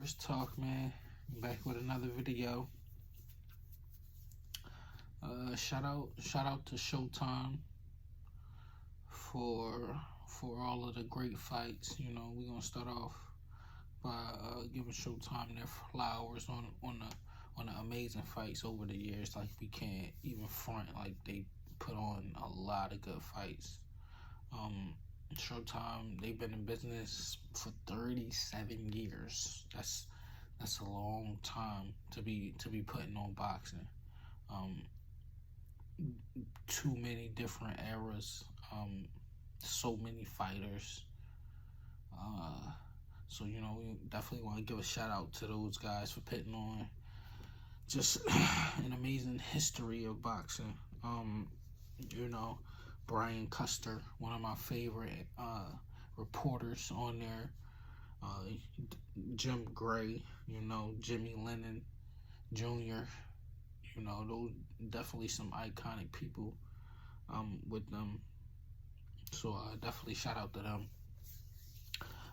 First talk, man. Back with another video. Shout out to Showtime for all of the great fights. We're gonna start off by giving Showtime their flowers on the amazing fights over the years. Like, we can't even front, like, they put on a lot of good fights. Showtime, they've been in business for 37 years. That's a long time to be putting on boxing. Um, Too many different eras. So many fighters. So we definitely want to give a shout out to those guys for putting on just an amazing history of boxing. You know, Brian Custer, one of my favorite reporters on there. Uh, Jim Gray, Jimmy Lennon Jr. Those definitely some iconic people with them. So definitely shout out to them.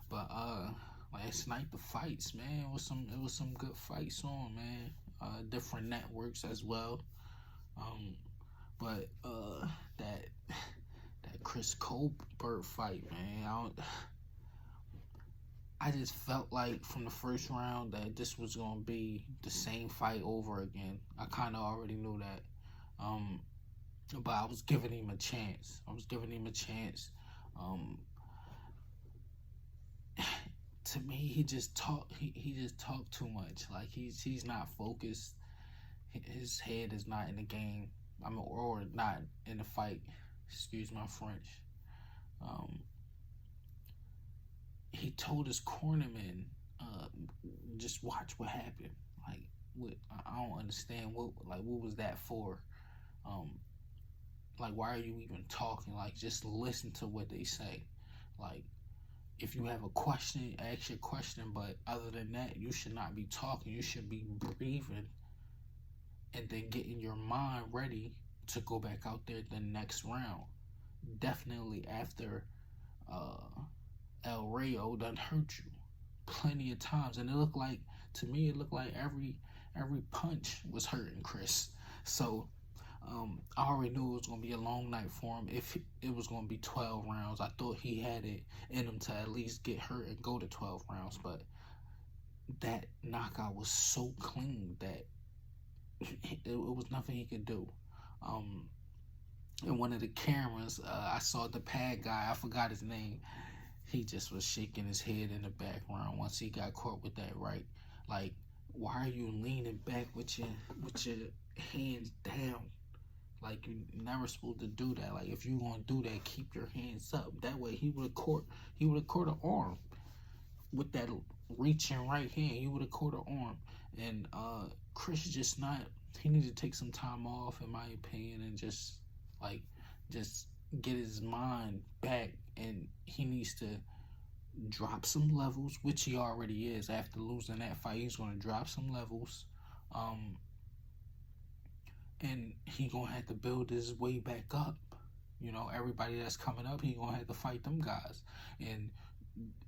But last night the fights, man, it was some good fights on, man. Different networks as well. But that Chris Colbert fight, man, I just felt like from the first round that this was gonna be the same fight over again. I kind of already knew that, but I was giving him a chance. Um, to me, he just talked. He just talked too much. Like, he's not focused. His head is not in the game. Or not in the fight. Excuse my French. Um, he told his cornerman, just watch what happened. Like, I don't understand what was that for? Like, why are you even talking? Like, just listen to what they say. Like, if you have a question, ask your question. But other than that, you should not be talking. You should be breathing and then getting your mind ready to go back out there the next round. Definitely after El Rayo done hurt you plenty of times, and to me it looked like every punch was hurting Chris. So I already knew it was gonna be a long night for him. If it was gonna be 12 rounds, I thought he had it in him to at least get hurt and go to 12 rounds. But that knockout was so clean that it was nothing he could do. In one of the cameras, I saw the pad guy. I forgot his name. He just was shaking his head in the background once he got caught with that right. Like, why are you leaning back with your hands down? Like, you're never supposed to do that. Like, if you're gonna do that, keep your hands up. That way, he would have caught an arm with that reaching right hand. He would have caught an arm. And Chris just not. He needs to take some time off, in my opinion, and just get his mind back, and he needs to drop some levels, which he already is. After losing that fight, he's going to drop some levels, and he going to have to build his way back up. Everybody that's coming up, he going to have to fight them guys, and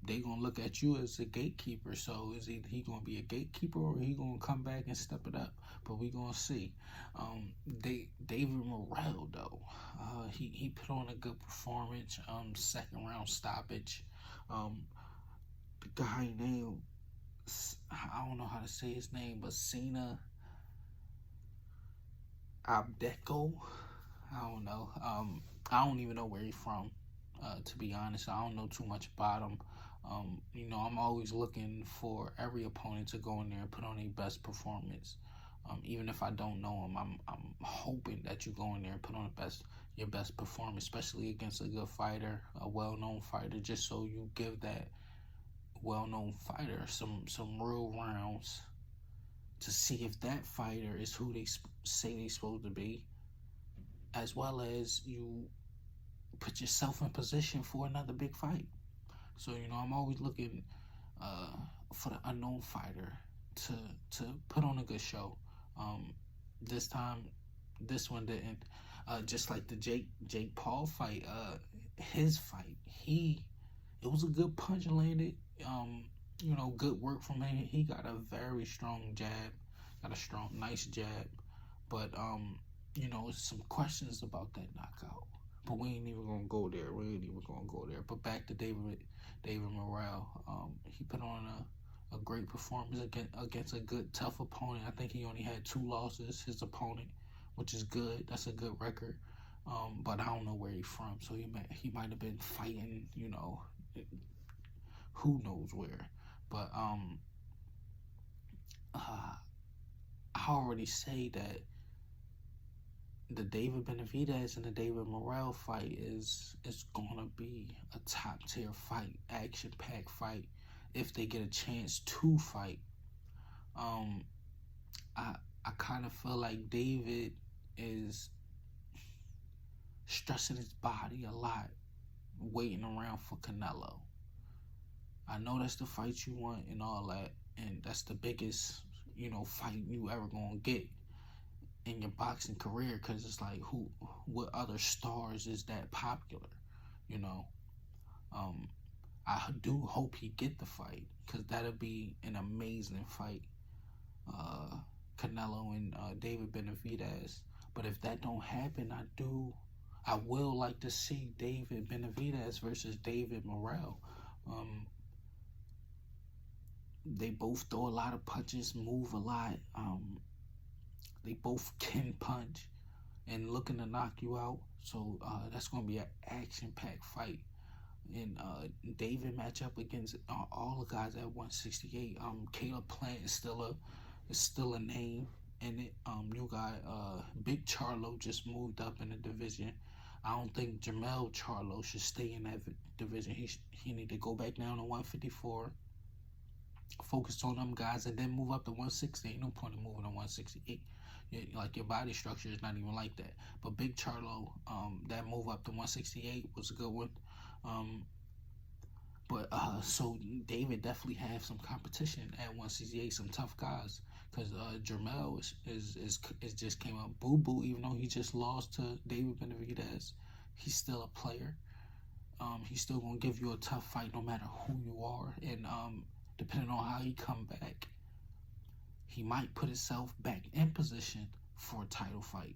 they going to look at you as a gatekeeper. So is he going to be a gatekeeper, or he going to come back and step it up? But we going to see. David Morrell, though, he put on a good performance. Second round stoppage. The guy named, I don't know how to say his name, but Sina Abdeko. I don't know. I don't even know where he's from. To be honest, I don't know too much about him. I'm always looking for every opponent to go in there and put on their best performance. Even if I don't know him, I'm hoping that you go in there and put on your best performance, especially against a good fighter, a well-known fighter, just so you give that well-known fighter some real rounds to see if that fighter is who they say they're supposed to be, as well as you put yourself in position for another big fight. So I'm always looking for the unknown fighter to put on a good show. This time, this one didn't. Just like the Jake Paul fight, his fight, it was a good punch landed. good work from him. He got a very strong jab, got a strong, nice jab. But some questions about that knockout. But we ain't even gonna go there. We ain't even gonna go there. But back to David Morrell. He put on a great performance against a good, tough opponent. I think he only had 2 losses. His opponent, which is good. That's a good record. But I don't know where he's from, so he might have been fighting, who knows where. But I already say that the David Benavidez and the David Morrell fight is gonna be a top tier fight, action packed fight. If they get a chance to fight, um, I I kind of feel like David is stressing his body a lot, waiting around for Canelo. I know that's the fight you want and all that, and that's the biggest fight you ever gonna get in your boxing career, because it's like what other stars is that popular, you know um I do hope he get the fight, because that'll be an amazing fight, uh Canelo and David Benavidez. But if that don't happen, I will like to see David Benavidez versus David Morrell. They both throw a lot of punches, move a lot. They both can punch and looking to knock you out. So that's going to be an action-packed fight. And David match up against all the guys at 168. Caleb Plant is still a name. And you got Big Charlo just moved up in the division. I don't think Jamel Charlo should stay in that division. He need to go back down to 154. Focus on them guys and then move up to 160. Ain't no point in moving to 168. Like, your body structure is not even like that. But Big Charlo, that move up to 168 was a good one. So David definitely have some competition at 168, some tough guys, because Jermel is just came up. Boo Boo, even though he just lost to David Benavidez, he's still a player. He's still gonna give you a tough fight no matter who you are, and depending on how he come back, he might put himself back in position for a title fight,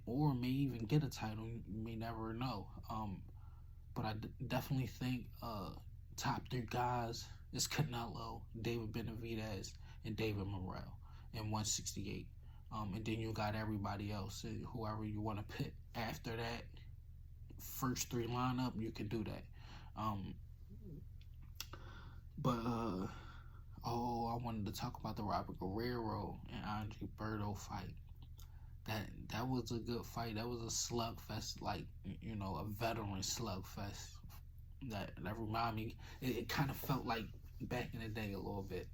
or may even get a title. You may never know. But I definitely think top 3 guys is Canelo, David Benavidez, and David Morrell in 168. And then you got everybody else, whoever you want to pick after that. First 3 lineup, you can do that. I wanted to talk about the Robert Guerrero and Andre Berto fight. That was a good fight. That was a slugfest, like, a veteran slugfest. That reminded me. It kind of felt like back in the day a little bit.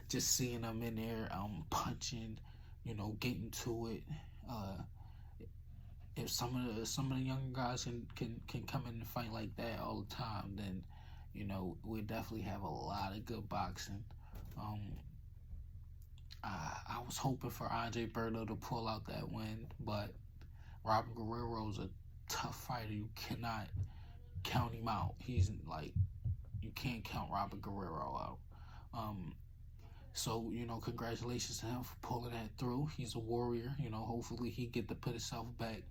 Just seeing them in there, punching, getting to it. If some of the younger guys can come in and fight like that all the time, then we definitely have a lot of good boxing. I was hoping for Andre Berto to pull out that win, but Robert Guerrero's a tough fighter. You cannot count him out. He's like, you can't count Robert Guerrero out. So, congratulations to him for pulling that through. He's a warrior. Hopefully he get to put himself back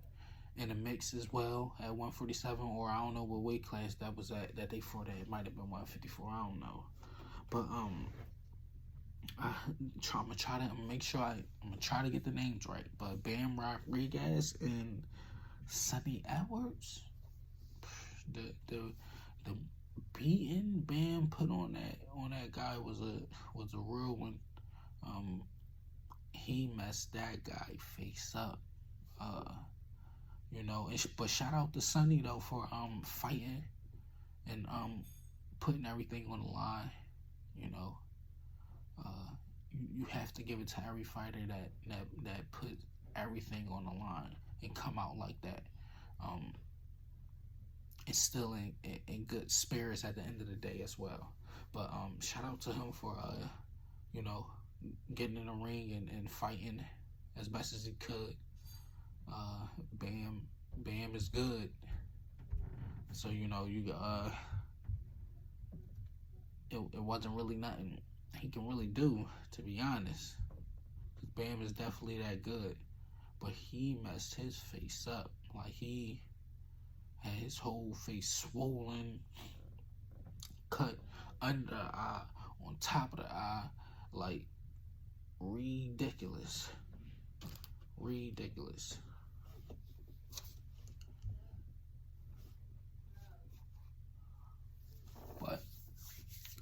in the mix as well at 147, or I don't know what weight class that was at that they fought at. It might have been 154. I don't know. But I'm gonna try to get the names right. But Bam Rodriguez and Sonny Edwards, the beating Bam put on that guy was a real one. He messed that guy face up. But shout out to Sonny though for fighting and putting everything on the line. You have to give it to every fighter that put everything on the line and come out like that. And still in good spirits at the end of the day as well. But shout out to him for getting in the ring and fighting as best as he could. Bam is good. So you it wasn't really nothing he can really do, to be honest. Bam is definitely that good, but he messed his face up. Like, he had his whole face swollen, cut under the eye, on top of the eye, like, ridiculous. Ridiculous. But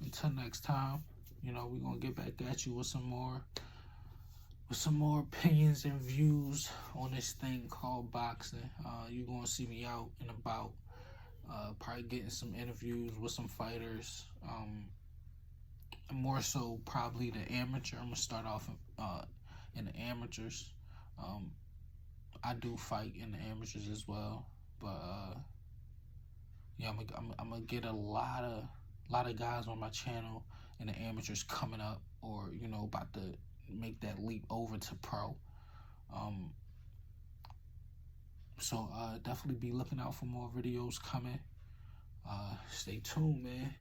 until next time, you know, we're gonna get back at you with some more opinions and views on this thing called boxing. You're gonna see me out and about, probably getting some interviews with some fighters. More so probably the amateur. I'm gonna start off in the amateurs. I do fight in the amateurs as well, but yeah, I'm gonna get a lot of guys on my channel in the amateurs coming up, or you know, about to make that leap over to pro. So definitely be looking out for more videos coming. Stay tuned, man.